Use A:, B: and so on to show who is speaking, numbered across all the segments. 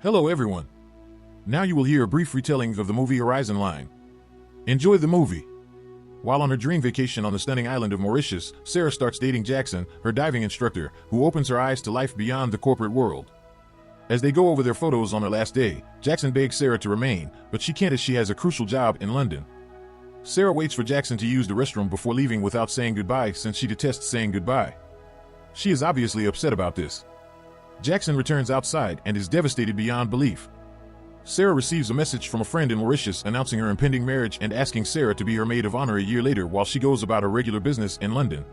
A: Hello everyone. Now you will hear a brief retelling of the movie Horizon Line. Enjoy the movie. While on her dream vacation on the stunning island of Mauritius, Sarah starts dating Jackson, her diving instructor, who opens her eyes to life beyond the corporate world. As they go over their photos on their last day, Jackson begs Sarah to remain, but she can't as she has a crucial job in London. Sarah waits for Jackson to use the restroom before leaving without saying goodbye since she detests saying goodbye. She is obviously upset about this. Jackson returns outside and is devastated beyond belief. Sarah receives a message from a friend in Mauritius announcing her impending marriage and asking Sarah to be her maid of honor a year later while she goes about her regular business in London.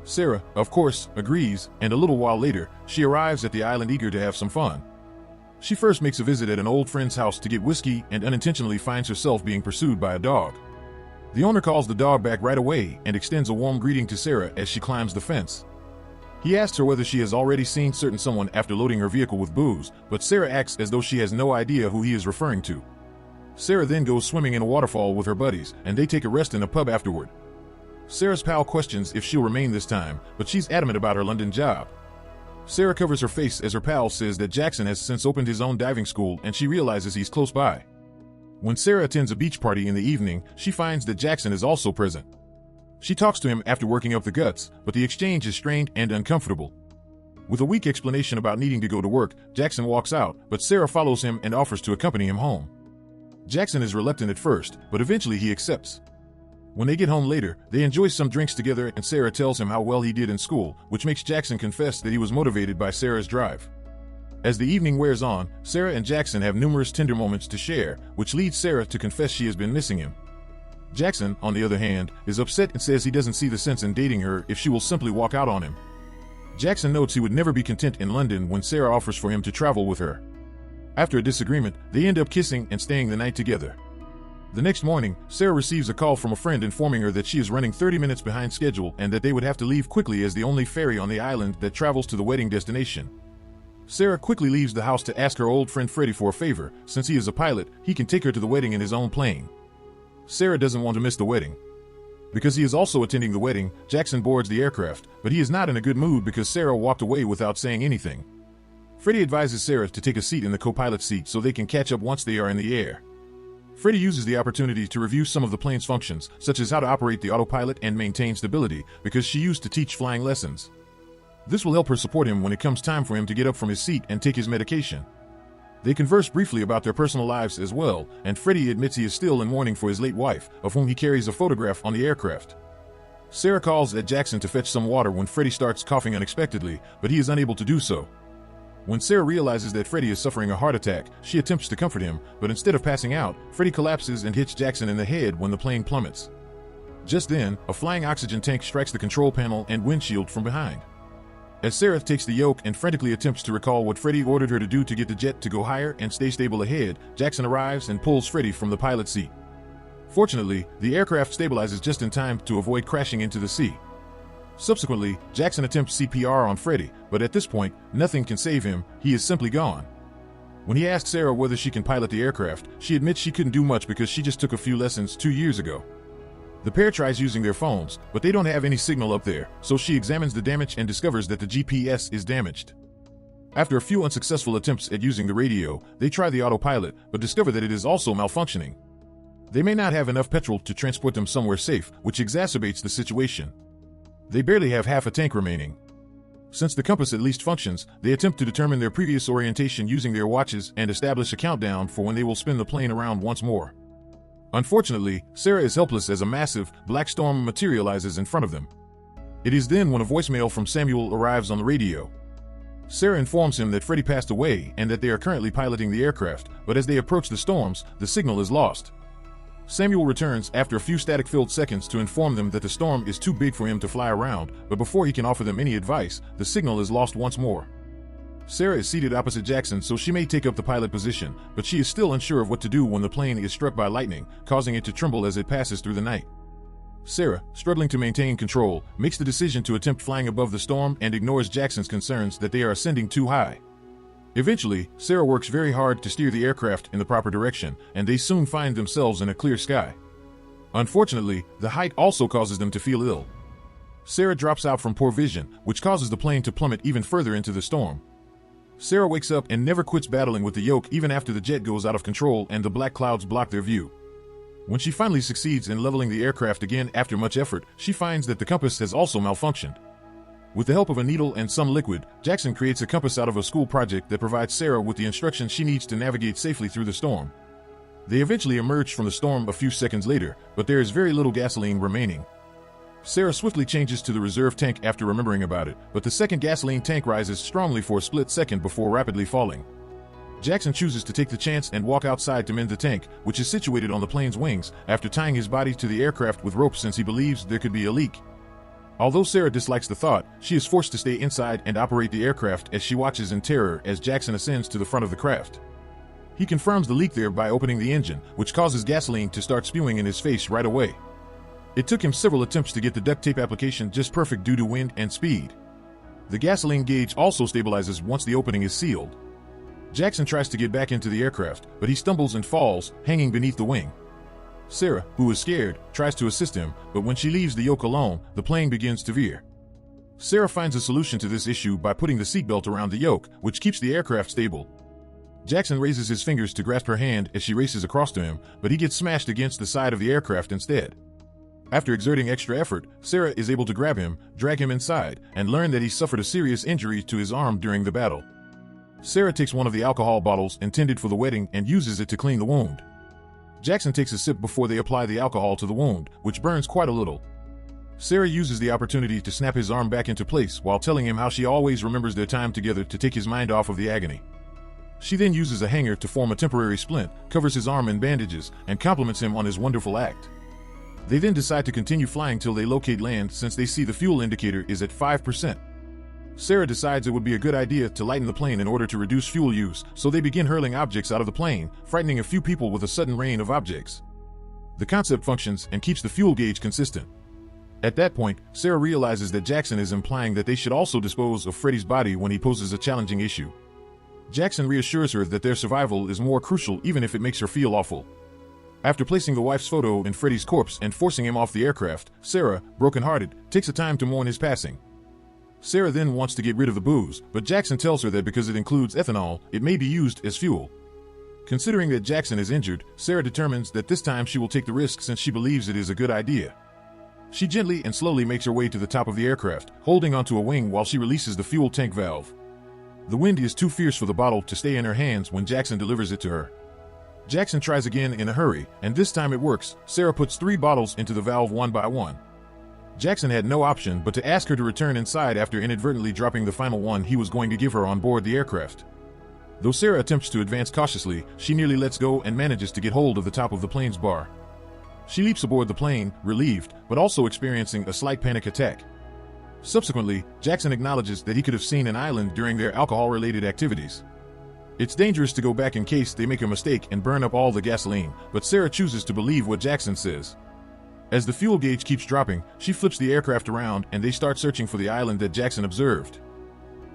A: Sarah, of course, agrees, and a little while later, she arrives at the island eager to have some fun. She first makes a visit at an old friend's house to get whiskey and unintentionally finds herself being pursued by a dog. The owner calls the dog back right away and extends a warm greeting to Sarah as she climbs the fence. He asks her whether she has already seen someone after loading her vehicle with booze, but Sarah acts as though she has no idea who he is referring to. Sarah then goes swimming in a waterfall with her buddies, and they take a rest in a pub afterward. Sarah's pal questions if she'll remain this time, but she's adamant about her London job. Sarah covers her face as her pal says that Jackson has since opened his own diving school and she realizes he's close by. When Sarah attends a beach party in the evening, she finds that Jackson is also present. She talks to him after working up the guts, but the exchange is strained and uncomfortable. With a weak explanation about needing to go to work, Jackson walks out, but Sarah follows him and offers to accompany him home. Jackson is reluctant at first, but eventually he accepts. When they get home later, they enjoy some drinks together and Sarah tells him how well he did in school, which makes Jackson confess that he was motivated by Sarah's drive. As the evening wears on, Sarah and Jackson have numerous tender moments to share, which leads Sarah to confess she has been missing him. Jackson, on the other hand, is upset and says he doesn't see the sense in dating her if she will simply walk out on him. Jackson notes he would never be content in London when Sarah offers for him to travel with her. After a disagreement, they end up kissing and staying the night together. The next morning, Sarah receives a call from a friend informing her that she is running 30 minutes behind schedule and that they would have to leave quickly as the only ferry on the island that travels to the wedding destination. Sarah quickly leaves the house to ask her old friend Freddie for a favor. Since he is a pilot, he can take her to the wedding in his own plane. Sarah doesn't want to miss the wedding. Because he is also attending the wedding, Jackson boards the aircraft, but he is not in a good mood because Sarah walked away without saying anything. Freddie advises Sarah to take a seat in the co-pilot seat so they can catch up once they are in the air. Freddie uses the opportunity to review some of the plane's functions, such as how to operate the autopilot and maintain stability, because she used to teach flying lessons. This will help her support him when it comes time for him to get up from his seat and take his medication. They converse briefly about their personal lives as well, and Freddie admits he is still in mourning for his late wife, of whom he carries a photograph on the aircraft. Sarah calls at Jackson to fetch some water when Freddie starts coughing unexpectedly, but he is unable to do so. When Sarah realizes that Freddie is suffering a heart attack, she attempts to comfort him, but instead of passing out, Freddie collapses and hits Jackson in the head when the plane plummets. Just then, a flying oxygen tank strikes the control panel and windshield from behind. As Sarah takes the yoke and frantically attempts to recall what Freddie ordered her to do to get the jet to go higher and stay stable ahead, Jackson arrives and pulls Freddie from the pilot seat. Fortunately, the aircraft stabilizes just in time to avoid crashing into the sea. Subsequently, Jackson attempts CPR on Freddie, but at this point, nothing can save him, he is simply gone. When he asks Sarah whether she can pilot the aircraft, she admits she couldn't do much because she just took a few lessons 2 years ago. The pair tries using their phones, but they don't have any signal up there, so she examines the damage and discovers that the GPS is damaged. After a few unsuccessful attempts at using the radio, they try the autopilot, but discover that it is also malfunctioning. They may not have enough petrol to transport them somewhere safe, which exacerbates the situation. They barely have half a tank remaining. Since the compass at least functions, they attempt to determine their previous orientation using their watches and establish a countdown for when they will spin the plane around once more. Unfortunately, Sarah is helpless as a massive, black storm materializes in front of them. It is then when a voicemail from Samuel arrives on the radio. Sarah informs him that Freddie passed away and that they are currently piloting the aircraft, but as they approach the storms, the signal is lost. Samuel returns after a few static-filled seconds to inform them that the storm is too big for him to fly around, but before he can offer them any advice, the signal is lost once more. Sarah is seated opposite Jackson, so she may take up the pilot position, but she is still unsure of what to do when the plane is struck by lightning, causing it to tremble as it passes through the night. Sarah, struggling to maintain control, makes the decision to attempt flying above the storm and ignores Jackson's concerns that they are ascending too high. Eventually, Sarah works very hard to steer the aircraft in the proper direction, and they soon find themselves in a clear sky. Unfortunately, the height also causes them to feel ill. Sarah drops out from poor vision, which causes the plane to plummet even further into the storm. Sarah wakes up and never quits battling with the yoke even after the jet goes out of control and the black clouds block their view. When she finally succeeds in leveling the aircraft again after much effort, she finds that the compass has also malfunctioned. With the help of a needle and some liquid, Jackson creates a compass out of a school project that provides Sarah with the instructions she needs to navigate safely through the storm. They eventually emerge from the storm a few seconds later, but there is very little gasoline remaining. Sarah swiftly changes to the reserve tank after remembering about it, but the second gasoline tank rises strongly for a split second before rapidly falling. Jackson chooses to take the chance and walk outside to mend the tank, which is situated on the plane's wings, after tying his body to the aircraft with rope since he believes there could be a leak. Although Sarah dislikes the thought, she is forced to stay inside and operate the aircraft as she watches in terror as Jackson ascends to the front of the craft. He confirms the leak there by opening the engine, which causes gasoline to start spewing in his face right away. It took him several attempts to get the duct tape application just perfect due to wind and speed. The gasoline gauge also stabilizes once the opening is sealed. Jackson tries to get back into the aircraft, but he stumbles and falls, hanging beneath the wing. Sarah, who is scared, tries to assist him, but when she leaves the yoke alone, the plane begins to veer. Sarah finds a solution to this issue by putting the seatbelt around the yoke, which keeps the aircraft stable. Jackson raises his fingers to grasp her hand as she races across to him, but he gets smashed against the side of the aircraft instead. After exerting extra effort, Sarah is able to grab him, drag him inside, and learn that he suffered a serious injury to his arm during the battle. Sarah takes one of the alcohol bottles intended for the wedding and uses it to clean the wound. Jackson takes a sip before they apply the alcohol to the wound, which burns quite a little. Sarah uses the opportunity to snap his arm back into place while telling him how she always remembers their time together to take his mind off of the agony. She then uses a hanger to form a temporary splint, covers his arm in bandages, and compliments him on his wonderful act. They then decide to continue flying till they locate land since they see the fuel indicator is at 5%. Sarah decides it would be a good idea to lighten the plane in order to reduce fuel use, so they begin hurling objects out of the plane, frightening a few people with a sudden rain of objects. The concept functions and keeps the fuel gauge consistent. At that point, Sarah realizes that Jackson is implying that they should also dispose of Freddy's body when he poses a challenging issue. Jackson reassures her that their survival is more crucial even if it makes her feel awful. After placing the wife's photo in Freddy's corpse and forcing him off the aircraft, Sarah, brokenhearted, takes a time to mourn his passing. Sarah then wants to get rid of the booze, but Jackson tells her that because it includes ethanol, it may be used as fuel. Considering that Jackson is injured, Sarah determines that this time she will take the risk since she believes it is a good idea. She gently and slowly makes her way to the top of the aircraft, holding onto a wing while she releases the fuel tank valve. The wind is too fierce for the bottle to stay in her hands when Jackson delivers it to her. Jackson tries again in a hurry, and this time it works. Sarah puts 3 bottles into the valve one by one. Jackson had no option but to ask her to return inside after inadvertently dropping the final one he was going to give her on board the aircraft. Though Sarah attempts to advance cautiously, she nearly lets go and manages to get hold of the top of the plane's bar. She leaps aboard the plane, relieved, but also experiencing a slight panic attack. Subsequently, Jackson acknowledges that he could have seen an island during their alcohol-related activities. It's dangerous to go back in case they make a mistake and burn up all the gasoline, but Sarah chooses to believe what Jackson says. As the fuel gauge keeps dropping, she flips the aircraft around and they start searching for the island that Jackson observed.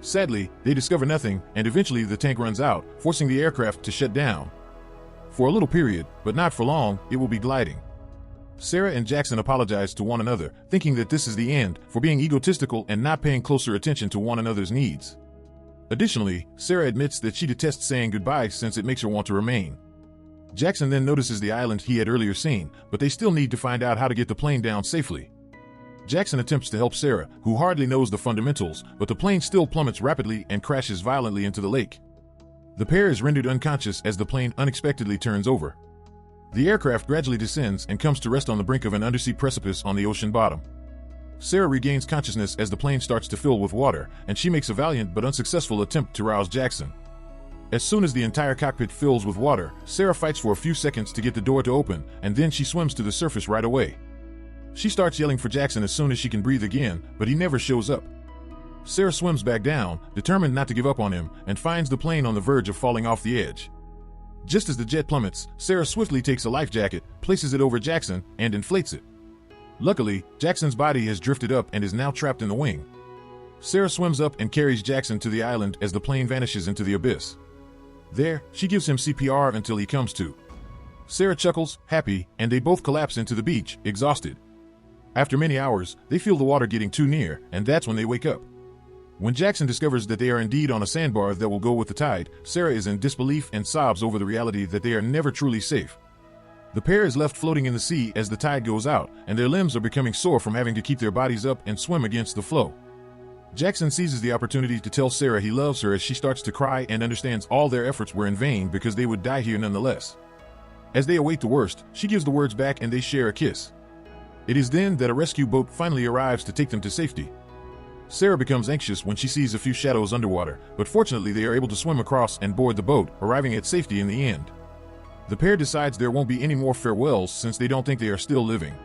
A: Sadly, they discover nothing, and eventually the tank runs out, forcing the aircraft to shut down. For a little period, but not for long, it will be gliding. Sarah and Jackson apologize to one another, thinking that this is the end, for being egotistical and not paying closer attention to one another's needs. Additionally, Sarah admits that she detests saying goodbye since it makes her want to remain. Jackson then notices the island he had earlier seen, but they still need to find out how to get the plane down safely. Jackson attempts to help Sarah, who hardly knows the fundamentals, but the plane still plummets rapidly and crashes violently into the lake. The pair is rendered unconscious as the plane unexpectedly turns over. The aircraft gradually descends and comes to rest on the brink of an undersea precipice on the ocean bottom. Sarah regains consciousness as the plane starts to fill with water, and she makes a valiant but unsuccessful attempt to rouse Jackson. As soon as the entire cockpit fills with water, Sarah fights for a few seconds to get the door to open, and then she swims to the surface right away. She starts yelling for Jackson as soon as she can breathe again, but he never shows up. Sarah swims back down, determined not to give up on him, and finds the plane on the verge of falling off the edge. Just as the jet plummets, Sarah swiftly takes a life jacket, places it over Jackson, and inflates it. Luckily, Jackson's body has drifted up and is now trapped in the wing. Sarah swims up and carries Jackson to the island as the plane vanishes into the abyss. There, she gives him CPR until he comes to. Sarah chuckles, happy, and they both collapse into the beach, exhausted. After many hours, they feel the water getting too near, and that's when they wake up. When Jackson discovers that they are indeed on a sandbar that will go with the tide, Sarah is in disbelief and sobs over the reality that they are never truly safe. The pair is left floating in the sea as the tide goes out, and their limbs are becoming sore from having to keep their bodies up and swim against the flow. Jackson seizes the opportunity to tell Sarah he loves her as she starts to cry and understands all their efforts were in vain because they would die here nonetheless. As they await the worst, she gives the words back and they share a kiss. It is then that a rescue boat finally arrives to take them to safety. Sarah becomes anxious when she sees a few shadows underwater, but fortunately they are able to swim across and board the boat, arriving at safety in the end. The pair decides there won't be any more farewells since they don't think they are still living.